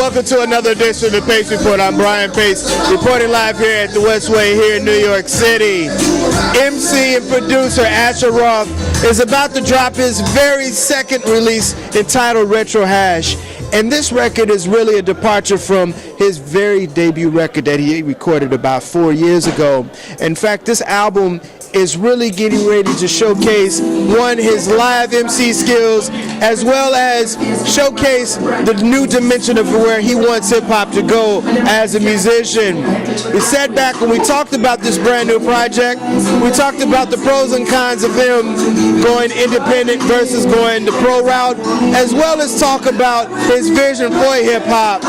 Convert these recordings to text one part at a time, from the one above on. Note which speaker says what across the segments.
Speaker 1: welcome to another edition of the Pace Report. I'm Brian Pace, reporting live here at the Westway here in New York City. MC and producer Asher Roth is about to drop his very second release entitled RetroHash. And this record is really a departure from his very debut record that he recorded about 4 years ago. In fact, this album is really getting ready to showcase, one, his live MC skills, as well as showcase the new dimension of where he wants hip-hop to go as a musician. We sat back and we talked about this brand new project. We talked about the pros and cons of him going independent versus going the pro route, as well as talk about his vision for hip-hop.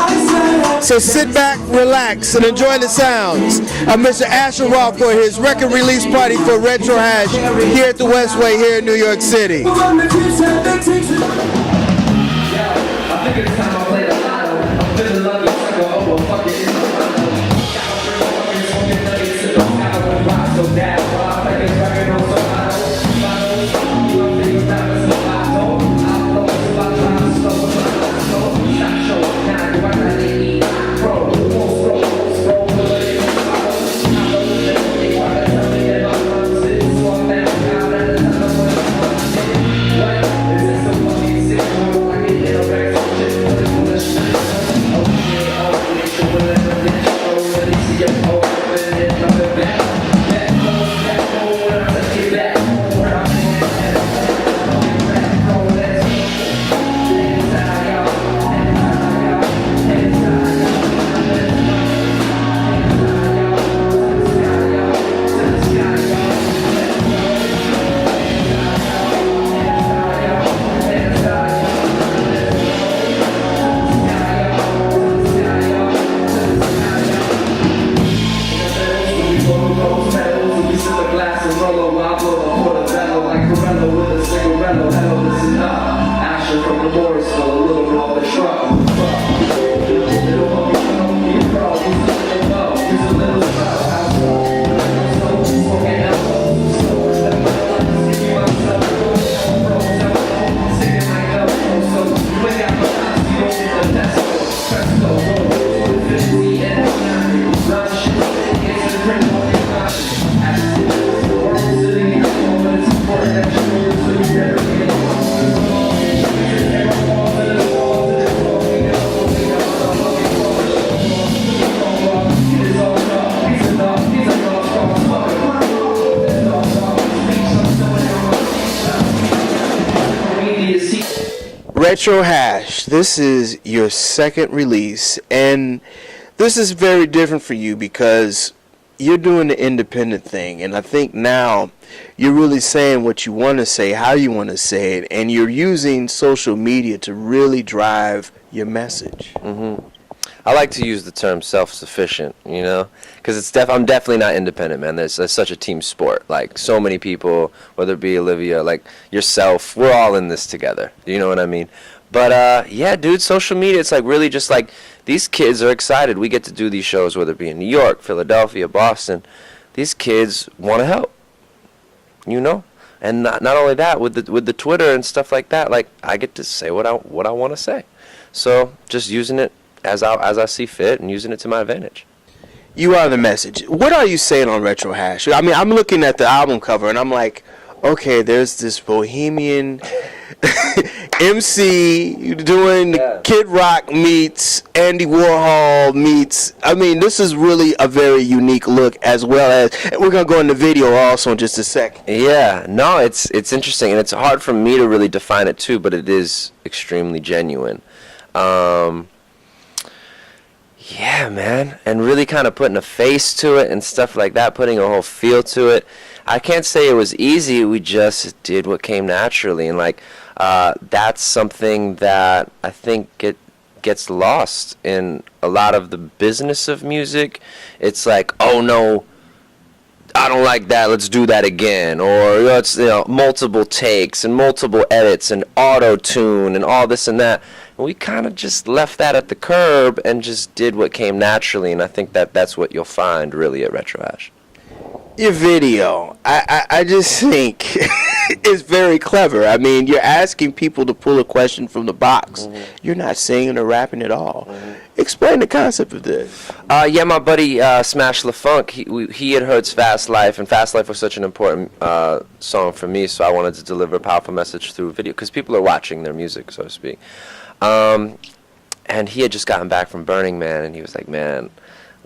Speaker 1: So sit back, relax, and enjoy the sounds of Mr. Asher Roth for his record release party for RetroHash here at the Westway here in New York City. RetroHash, this is your second release, and this is very different for you because you're doing the independent thing, and I think now you're really saying what you want to say, how you want to say it, and you're using social media to really drive your message.
Speaker 2: I like to use the term self-sufficient, you know, because I'm definitely not independent, man. There's such a team sport. Like, so many people, whether it be Olivia, like yourself, we're all in this together. You know what I mean? But, yeah, dude, social media, it's like really just like these kids are excited. We get to do these shows, whether it be in New York, Philadelphia, Boston. These kids want to help, you know? And not only that, with the Twitter and stuff like that, like, I get to say what I want to say. So just using it as I see fit and using it to my advantage.
Speaker 1: You are the message. What are you saying on RetroHash? I mean, I'm looking at the album cover and I'm like, okay, there's this bohemian MC doing the Kid Rock meets Andy Warhol meets. I mean, this is really a very unique look, as well as, and we're gonna go in the video also in just a second.
Speaker 2: Yeah, no, it's interesting, and it's hard for me to really define it too, but it is extremely genuine. Yeah, man, and really kind of putting a face to it and stuff like that, putting a whole feel to it. I can't say it was easy. We just did what came naturally, and like that's something that I think gets lost in a lot of the business of music. It's like, oh no, I don't like that, let's do that again, or it's, you know, multiple takes and multiple edits and auto-tune and all this and that. And we kind of just left that at the curb and just did what came naturally, and I think that's what you'll find really at RetroHash.
Speaker 1: Your video, I just think is very clever. I mean, you're asking people to pull a question from the box.
Speaker 2: Mm-hmm.
Speaker 1: You're not singing or rapping at all. Explain the concept of this.
Speaker 2: Yeah, my buddy Smash LaFunk, he had heard Fast Life, and Fast Life was such an important song for me, so I wanted to deliver a powerful message through video, because people are watching their music, so to speak. And he had just gotten back from Burning Man, and he was like, man,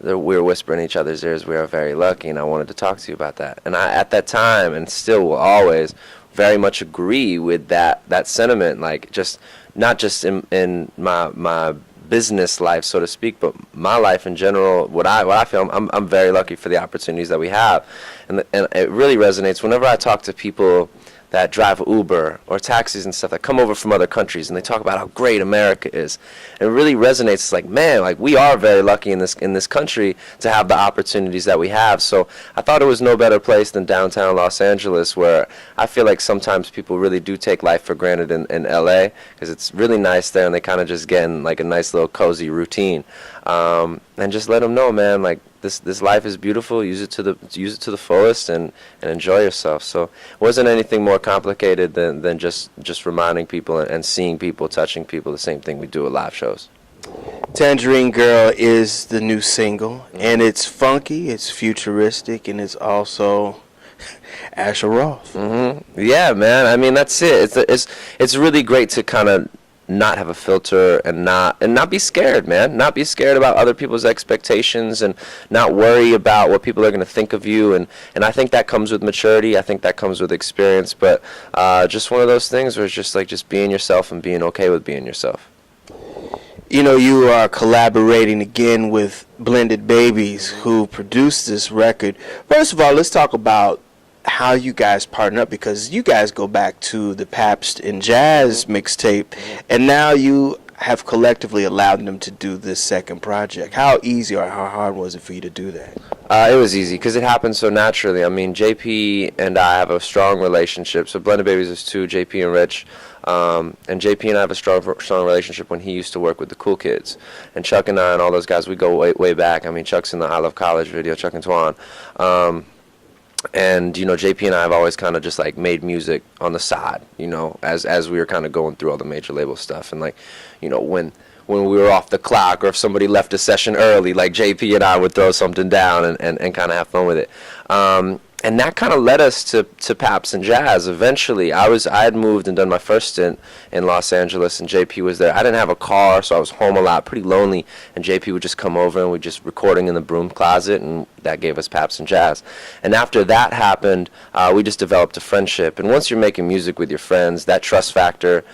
Speaker 2: we were whispering in each other's ears, we are very lucky, and I wanted to talk to you about that. And I, at that time, and still will always, very much agree with that sentiment, like just not just in my business life, so to speak, but my life in general. What I feel, I'm very lucky for the opportunities that we have, and it really resonates whenever I talk to people that drive Uber or taxis and stuff that come over from other countries, and they talk about how great America is. And it really resonates. It's like, man, like we are very lucky in this country to have the opportunities that we have. So I thought it was no better place than downtown Los Angeles, where I feel like sometimes people really do take life for granted in LA, because it's really nice there, and they kind of just get in like a nice little cozy routine. And just let them know, man, like this life is beautiful. Use it to the fullest, and enjoy yourself. So it wasn't anything more complicated than just reminding people and seeing people, touching people. The same thing we do at live shows.
Speaker 1: Tangerine Girl is the new single, and it's funky, it's futuristic, and it's also Asher Roth.
Speaker 2: Yeah, man. I mean, that's it. It's really great to kind of not have a filter and not be scared, man. Not be scared about other people's expectations, and not worry about what people are going to think of you. And I think that comes with maturity. I think that comes with experience. But just one of those things where it's just being yourself and being okay with being yourself.
Speaker 1: You know, you are collaborating again with Blended Babies, who produced this record. First of all, let's talk about how you guys partner up, because you guys go back to the Pabst and Jazz mixtape, and now you have collectively allowed them to do this second project. How easy or how hard was it for you to do that?
Speaker 2: It was easy because it happened so naturally. I mean, JP and I have a strong relationship. So Blended Babies is two, JP and Rich. And JP and I have a strong relationship when he used to work with the Cool Kids. And Chuck and I and all those guys, we go way back. I mean, Chuck's in the I Love College video, Chuck and Twan. And, you know, JP and I have always kind of just, like, made music on the side, you know, as we were kind of going through all the major label stuff. And, like, you know, when we were off the clock, or if somebody left a session early, like, JP and I would throw something down and kind of have fun with it. And that kind of led us to Pabst and Jazz. Eventually, I had moved and done my first stint in Los Angeles, and JP was there. I didn't have a car, so I was home a lot, pretty lonely. And JP would just come over, and we'd just recording in the broom closet, and that gave us Pabst and Jazz. And after that happened, we just developed a friendship. And once you're making music with your friends, that trust factor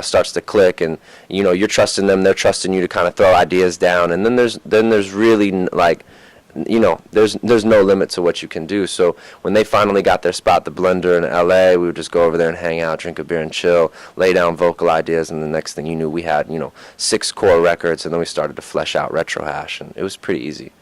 Speaker 2: starts to click, and you know, you're trusting them, they're trusting you to kind of throw ideas down. And then there's really, like, you know, there's no limit to what you can do. So when they finally got their spot, the Blender in LA, we would just go over there and hang out, drink a beer and chill, lay down vocal ideas, and the next thing you knew, we had, you know, 6 core records, and then we started to flesh out RetroHash, and it was pretty easy.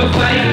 Speaker 3: Fight.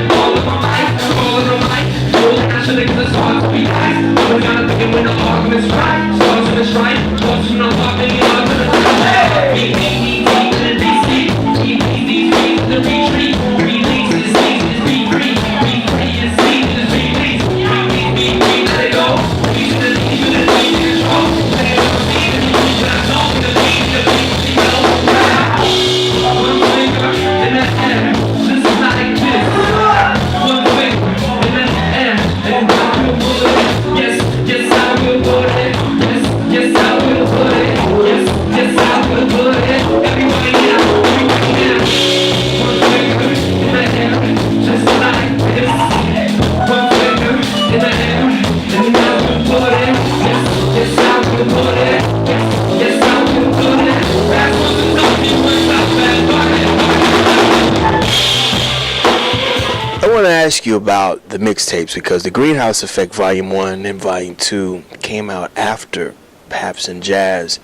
Speaker 1: about the mixtapes because the Greenhouse Effect Volume 1 and Volume 2 came out after Pabst and Jazz.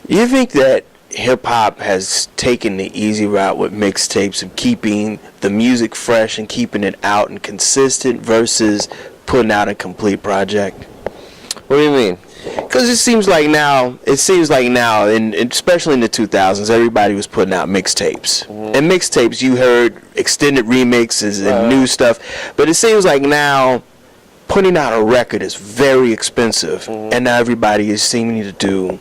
Speaker 1: You think that hip-hop has taken the easy route with mixtapes of keeping the music fresh and keeping it out and consistent versus putting out a complete project?
Speaker 2: What do you mean?
Speaker 1: Because it seems like now, and especially in the 2000s, everybody was putting out mixtapes. Mm-hmm. And mixtapes, you heard extended remixes and new stuff. But it seems like now, putting out a record is very expensive. Mm-hmm. And now everybody is seeming to do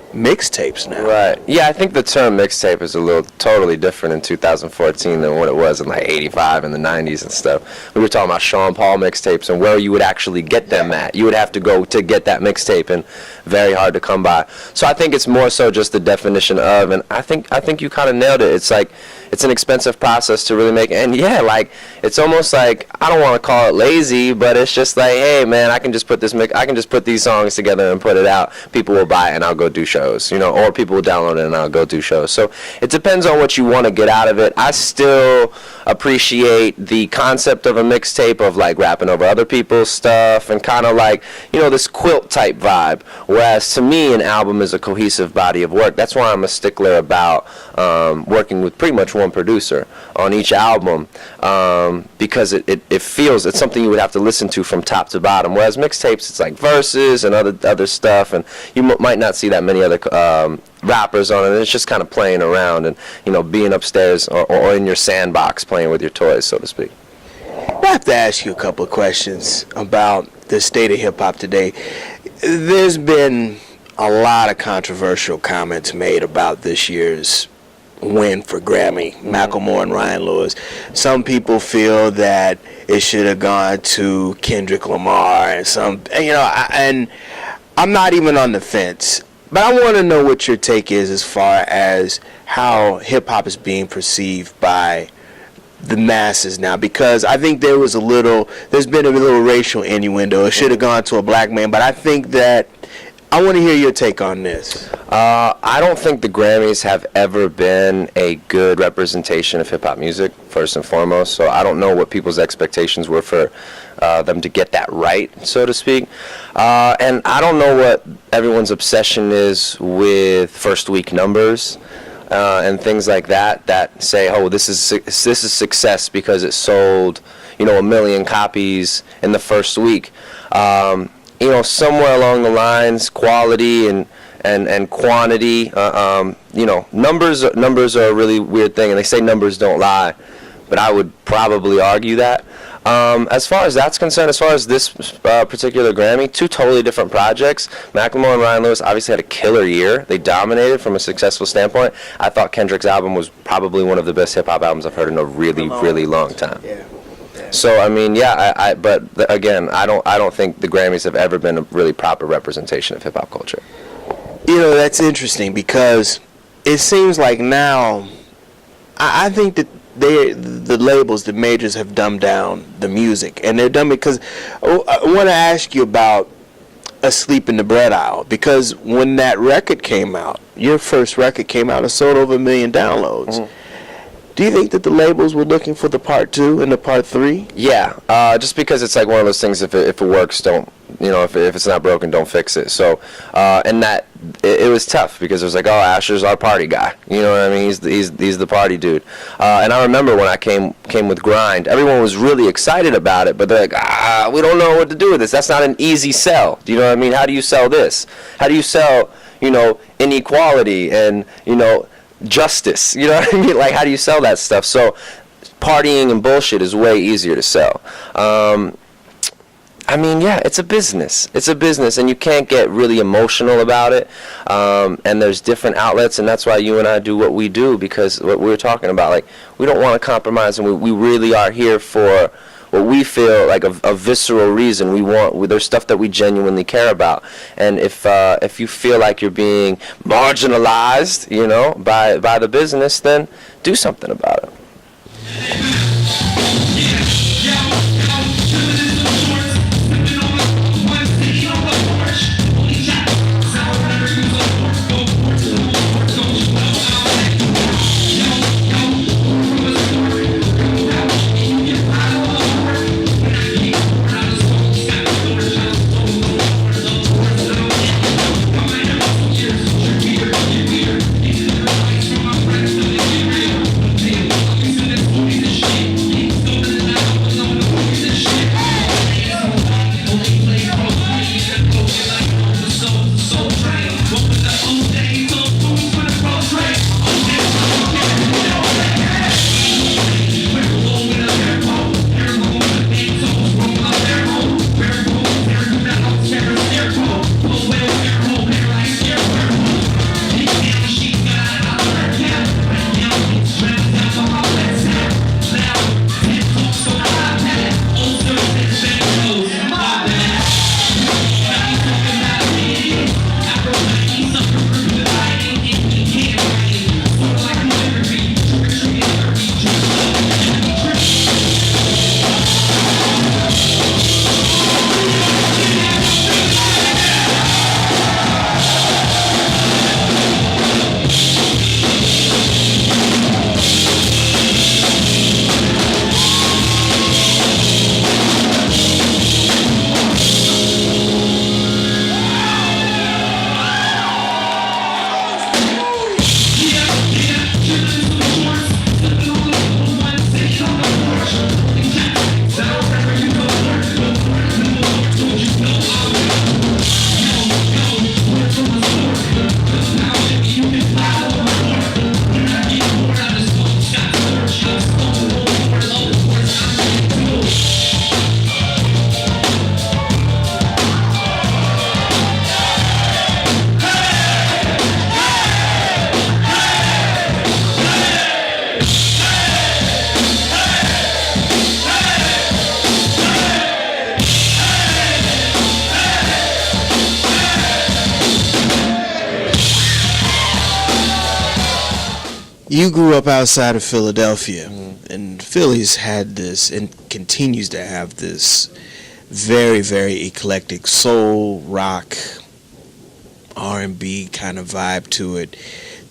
Speaker 1: mixtapes now.
Speaker 2: Right. Yeah, I think the term mixtape is a little totally different in 2014 than what it was in like 85 and the 90s and stuff. We were talking about Sean Paul mixtapes and where you would actually get them at. You would have to go to get that mixtape, and very hard to come by. So I think it's more so just the definition of, and I think you kind of nailed it. It's like it's an expensive process to really make, and yeah, like it's almost like, I don't want to call it lazy, but it's just like, hey man, I can just put these songs together and put it out. People will buy it and I'll go do shows, or people will download it and I'll go do shows. So it depends on what you want to get out of it. I still appreciate the concept of a mixtape, of like rapping over other people's stuff and kind of like, this quilt type vibe. Whereas to me, an album is a cohesive body of work. That's why I'm a stickler about working with pretty much one producer on each album, because it feels, it's something you would have to listen to from top to bottom. Whereas mixtapes, it's like verses and other stuff, and you might not see that many other rappers on it. It's just kind of playing around and being upstairs or in your sandbox playing with your toys, so to speak.
Speaker 1: I have to ask you a couple of questions about the state of hip-hop today. There's been a lot of controversial comments made about this year's win for Grammy, Macklemore and Ryan Lewis. Some people feel that it should have gone to Kendrick Lamar, and I'm not even on the fence. But I want to know what your take is as far as how hip-hop is being perceived by the masses now, because I think there's been a little racial innuendo. It should have gone to a black man, but I think that I want to hear your take on this.
Speaker 2: I don't think the Grammys have ever been a good representation of hip-hop music, first and foremost, so I don't know what people's expectations were for them to get that right, so to speak. And I don't know what everyone's obsession is with first week numbers and things like that say, oh, this is success because it sold, 1 million copies in the first week. Somewhere along the lines, quality and quantity, numbers are a really weird thing, and they say numbers don't lie, but I would probably argue that. As far as that's concerned, as far as this particular Grammy, two totally different projects. Macklemore and Ryan Lewis obviously had a killer year. They dominated from a successful standpoint. I thought Kendrick's album was probably one of the best hip-hop albums I've heard in a really, really long time.
Speaker 1: Yeah.
Speaker 2: So I mean, yeah, but again, I don't think the Grammys have ever been a really proper representation of hip hop culture.
Speaker 1: That's interesting because it seems like now, I think that the labels, the majors, have dumbed down the music, and they're done because I want to ask you about Asleep in the Bread Aisle, because when that record came out, your first record came out, it sold over 1 million downloads. Mm-hmm. Do you think that the labels were looking for the part 2 and the part 3?
Speaker 2: Yeah, just because it's like one of those things. If it works, don't if it's not broken, don't fix it. So, and that it was tough because it was like, oh, Asher's our party guy. You know what I mean? He's the party dude. And I remember when I came with Grind, everyone was really excited about it, but they're like, we don't know what to do with this. That's not an easy sell. Do you know what I mean? How do you sell this? How do you sell inequality and justice? You know what I mean? Like, how do you sell that stuff? So partying and bullshit is way easier to sell. I mean, yeah, it's a business, and you can't get really emotional about it. And there's different outlets, and that's why you and I do what we do, because what we were talking about, like, we don't want to compromise, and we really are here for what we feel like a visceral reason. There's stuff that we genuinely care about, and if you feel like you're being marginalized, by the business, then do something about it.
Speaker 1: You grew up outside of Philadelphia, and Philly's had this and continues to have this very, very eclectic soul, rock, R&B kind of vibe to it.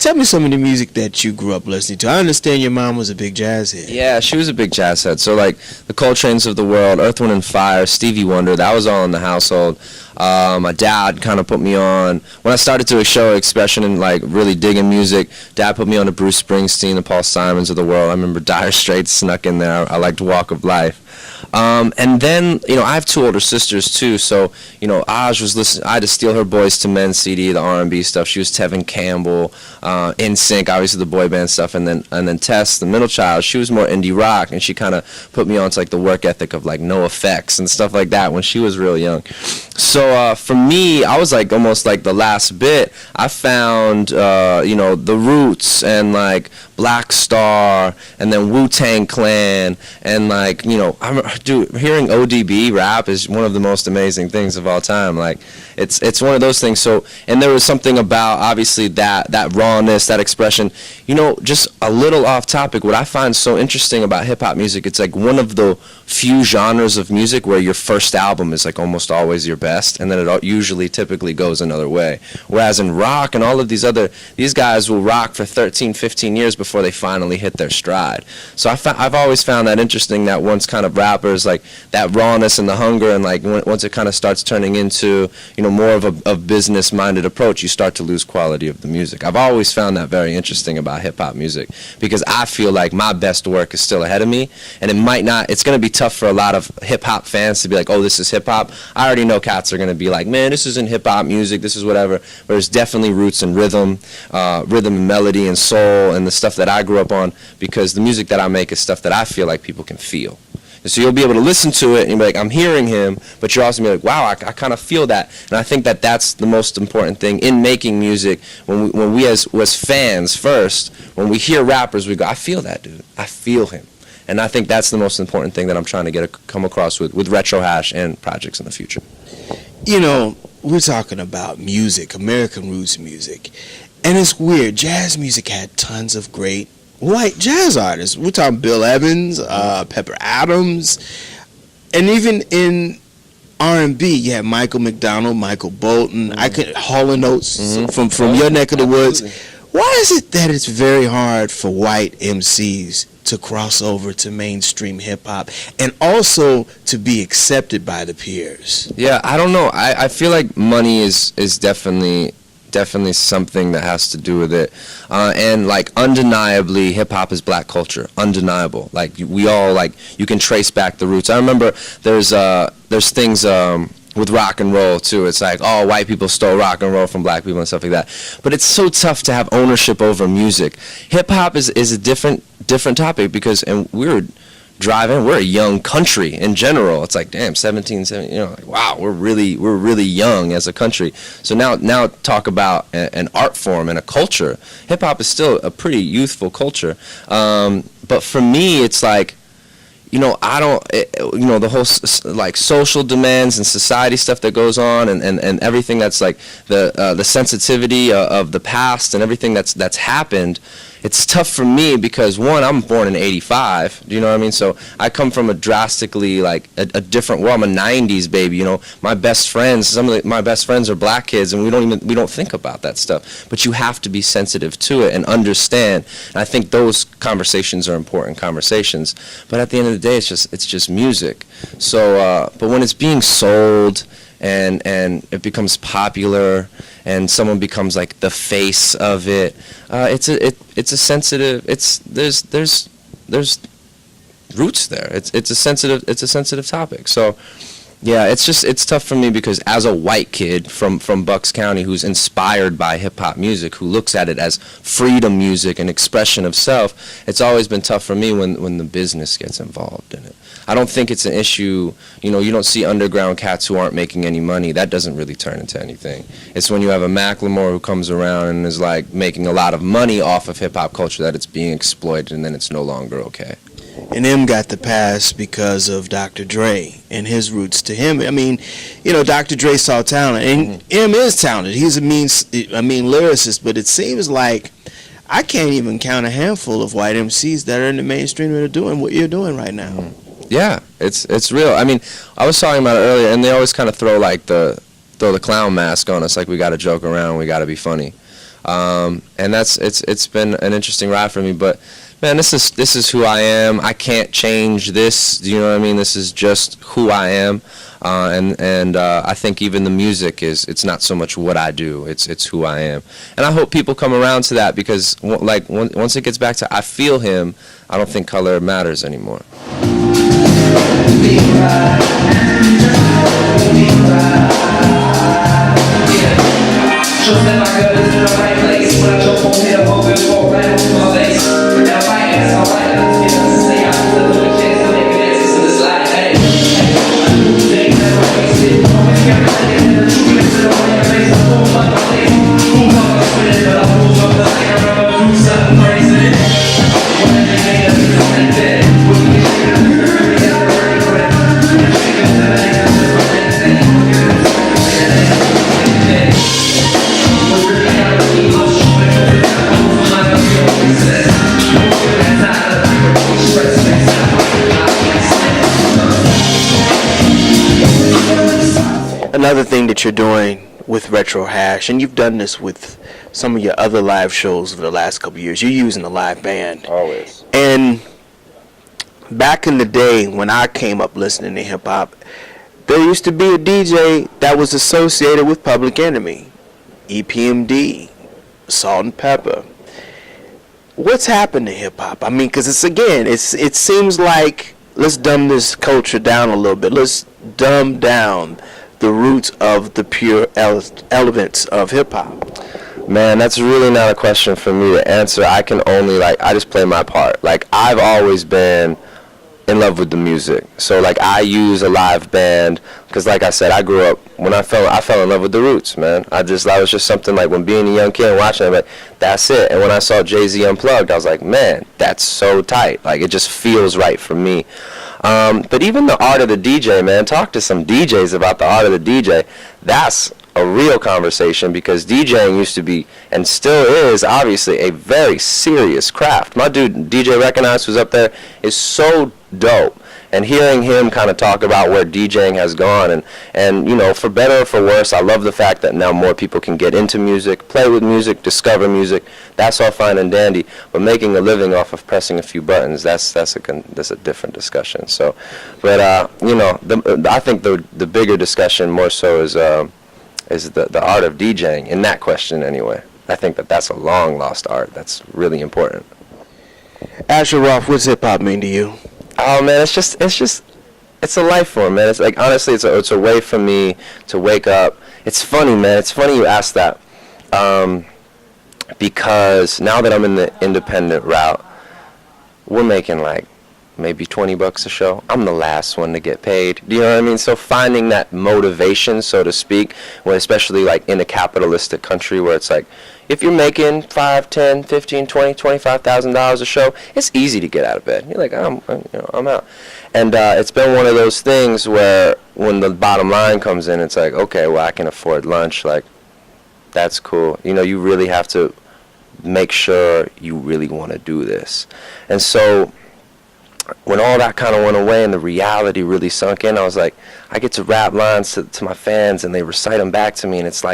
Speaker 1: Tell me some of the music that you grew up listening to. I understand your mom was a big jazz head.
Speaker 2: Yeah, she was a big jazz head. So like the Coltrane's of the world, Earth, Wind and Fire, Stevie Wonder, that was all in the household. My dad kind of put me on, when I started to show expression and like really digging music, Dad put me on to Bruce Springsteen, the Paul Simons of the world. I remember Dire Straits snuck in there. I liked Walk of Life. And then, you know, I have two older sisters too, so, you know, Aj was listening, I had to steal her Boys to Men CD, the R&B stuff. She was Tevin Campbell, NSYNC, obviously the boy band stuff, and then Tess, the middle child, she was more indie rock, and she kind of put me on to like the work ethic of like No Effects and stuff like that when she was real young. So for me, I was like almost like the last bit. I found, you know, The Roots and like Black Star and then Wu-Tang Clan and like, you know, dude, hearing ODB rap is one of the most amazing things of all time. Like, it's one of those things. So, and there was something about obviously that rawness, that expression. You know, just a little off topic. What I find so interesting about hip hop music, it's like one of the few genres of music where your first album is like almost always your best, and then it usually typically goes another way. Whereas in rock and all of these guys will rock for 13, 15 years before they finally hit their stride. So I've always found that interesting, that once kind of rappers, like that rawness and the hunger, and like once it kind of starts turning into, you know, more of a business-minded approach, you start to lose quality of the music. I've always found that very interesting about hip-hop music, because I feel like my best work is still ahead of me, and it's going to be tough for a lot of hip-hop fans to be like, oh, this is hip-hop. I already know cats are going to be like, man, this isn't hip-hop music, this is whatever. But there's definitely roots in rhythm and melody and soul and the stuff that I grew up on, because the music that I make is stuff that I feel like people can feel. And so you'll be able to listen to it and be like, I'm hearing him, but you're also going to be like, wow, I kind of feel that. And I think that that's the most important thing in making music. When we as fans first, when we hear rappers, we go, I feel that dude. I feel him. And I think that's the most important thing that I'm trying to come across with RetroHash and projects in the future.
Speaker 1: You know, we're talking about music, American roots music. And it's weird. Jazz music had tons of great white jazz artists. We're talking Bill Evans, Pepper Adams, and even in R&B, you had Michael McDonald, Michael Bolton. I could Hall & Oates from your neck of the woods. Why is it that it's very hard for white MCs to cross over to mainstream hip hop and also to be accepted by the peers?
Speaker 2: Yeah, I don't know. I feel like money is definitely something that has to do with it, and like undeniably hip hop is black culture, undeniable. Like we all, like, you can trace back the roots. I remember there's things with rock and roll too. It's like, oh, white people stole rock and roll from black people and stuff like that. But it's so tough to have ownership over music. Hip hop is a different topic, because, and we're a young country in general. It's like, damn, 17, you know, like, wow, we're really young as a country. So now talk about an art form and a culture. Hip hop is still a pretty youthful culture. But for me, it's like, you know, the whole like social demands and society stuff that goes on, and everything that's like the sensitivity of the past and everything that's happened. It's tough for me because, one, I'm born in '85. Do you know what I mean? So I come from a drastically, like, a different world. I'm a '90s baby. You know, my best friends, my best friends are black kids, and we don't think about that stuff. But you have to be sensitive to it and understand. And I think those conversations are important conversations. But at the end of the day, it's just music. So, but when it's being sold and it becomes popular, and someone becomes like the face of it, it's a sensitive. There's roots there. It's a sensitive topic. So yeah, it's tough for me, because as a white kid from Bucks County who's inspired by hip hop music, who looks at it as freedom music and expression of self, it's always been tough for me when the business gets involved in it. I don't think it's an issue, you know, you don't see underground cats who aren't making any money. That doesn't really turn into anything. It's when you have a Macklemore who comes around and is like making a lot of money off of hip hop culture that it's being exploited, and then it's no longer okay.
Speaker 1: And M got the pass because of Dr. Dre and his roots to him. I mean, you know, Dr. Dre saw talent, and M is talented. He's a mean lyricist, but it seems like, I can't even count a handful of white MCs that are in the mainstream that are doing what you're doing right now.
Speaker 2: Yeah, it's real. I mean, I was talking about it earlier, and they always kind of throw the clown mask on us, like we got to joke around, we got to be funny, and it's been an interesting ride for me. But man, this is who I am. I can't change this. Do you know what I mean? This is just who I am, and I think even the music it's not so much what I do. It's who I am, and I hope people come around to that, because once it gets back to I feel him, I don't think color matters anymore.
Speaker 1: Another thing that you're doing with RetroHash, and you've done this with some of your other live shows over the last couple of years, you're using a live band.
Speaker 2: Always.
Speaker 1: And back in the day when I came up listening to hip-hop, there used to be a DJ that was associated with Public Enemy, EPMD, Salt and Pepper. What's happened to hip-hop? I mean, because it seems like, let's dumb this culture down a little bit. Let's dumb down the roots of the pure elements of hip-hop.
Speaker 2: Man, that's really not a question for me to answer. I can only, I just play my part. I've always been in love with the music. So, I use a live band because, like I said, I grew up, when I fell in love with the roots, man. That was just something, when being a young kid and watching it, that's it. And when I saw Jay-Z Unplugged, I was like, man, that's so tight. It just feels right for me. But even the art of the DJ, man, talk to some DJs about the art of the DJ. That's a real conversation, because DJing used to be, and still is, obviously, a very serious craft. My dude, DJ Recognize, who's up there, is so dope. And hearing him kind of talk about where DJing has gone, and for better or for worse, I love the fact that now more people can get into music, play with music, discover music. That's all fine and dandy. But making a living off of pressing a few buttons, that's a different discussion. So, but I think the bigger discussion more so is the art of DJing, in that question anyway. I think that's a long lost art. That's really important.
Speaker 1: Asher Roth, what's hip hop mean to you?
Speaker 2: Oh man, it's a life form, man. It's honestly, it's a way for me to wake up. It's funny, man. It's funny you asked that, because now that I'm in the independent route, we're making maybe $20 a show. I'm the last one to get paid. Do you know what I mean? So finding that motivation, so to speak, when especially in a capitalistic country where it's if you're making $5, $10, $15, $20, $25,000 a show, it's easy to get out of bed. You're I'm out. And it's been one of those things where when the bottom line comes in, it's okay, well, I can afford lunch. That's cool. You really have to make sure you really want to do this. And so when all that kind of went away and the reality really sunk in, I was I get to rap lines to my fans, and they recite them back to me, and it's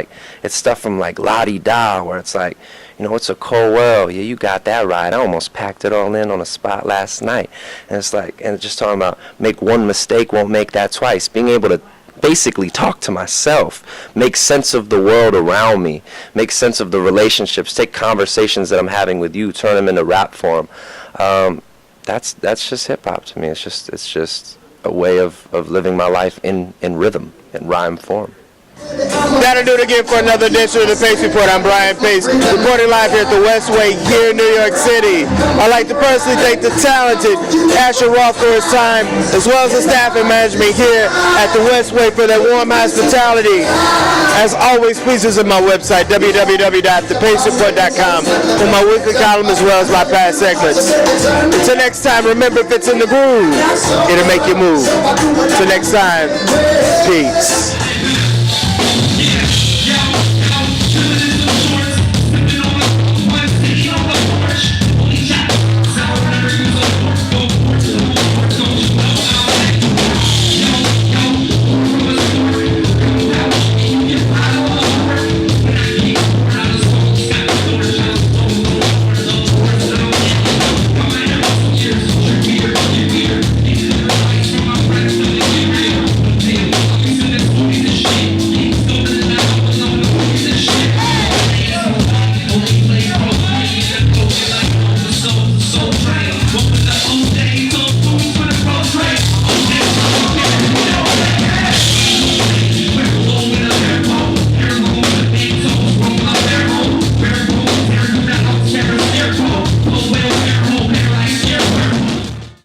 Speaker 2: stuff from La-Di-Da, where it's it's a cold world. Yeah, you got that right. I almost packed it all in on a spot last night. And it's and just talking about make one mistake, won't make that twice. Being able to basically talk to myself, make sense of the world around me, make sense of the relationships, take conversations that I'm having with you, turn them into rap form. That's just hip hop to me. It's just a way of living my life in rhythm, in rhyme form.
Speaker 1: That'll do it again for another edition of the Pace Report. I'm Brian Pace, reporting live here at the Westway here in New York City. I'd like to personally thank the talented Asher Roth for his time, as well as the staff and management here at the Westway for their warm hospitality. As always, please visit my website, www.thepacereport.com, for my weekly column as well as my past segments. Until next time, remember, if it's in the groove, it'll make you move. Until next time, peace.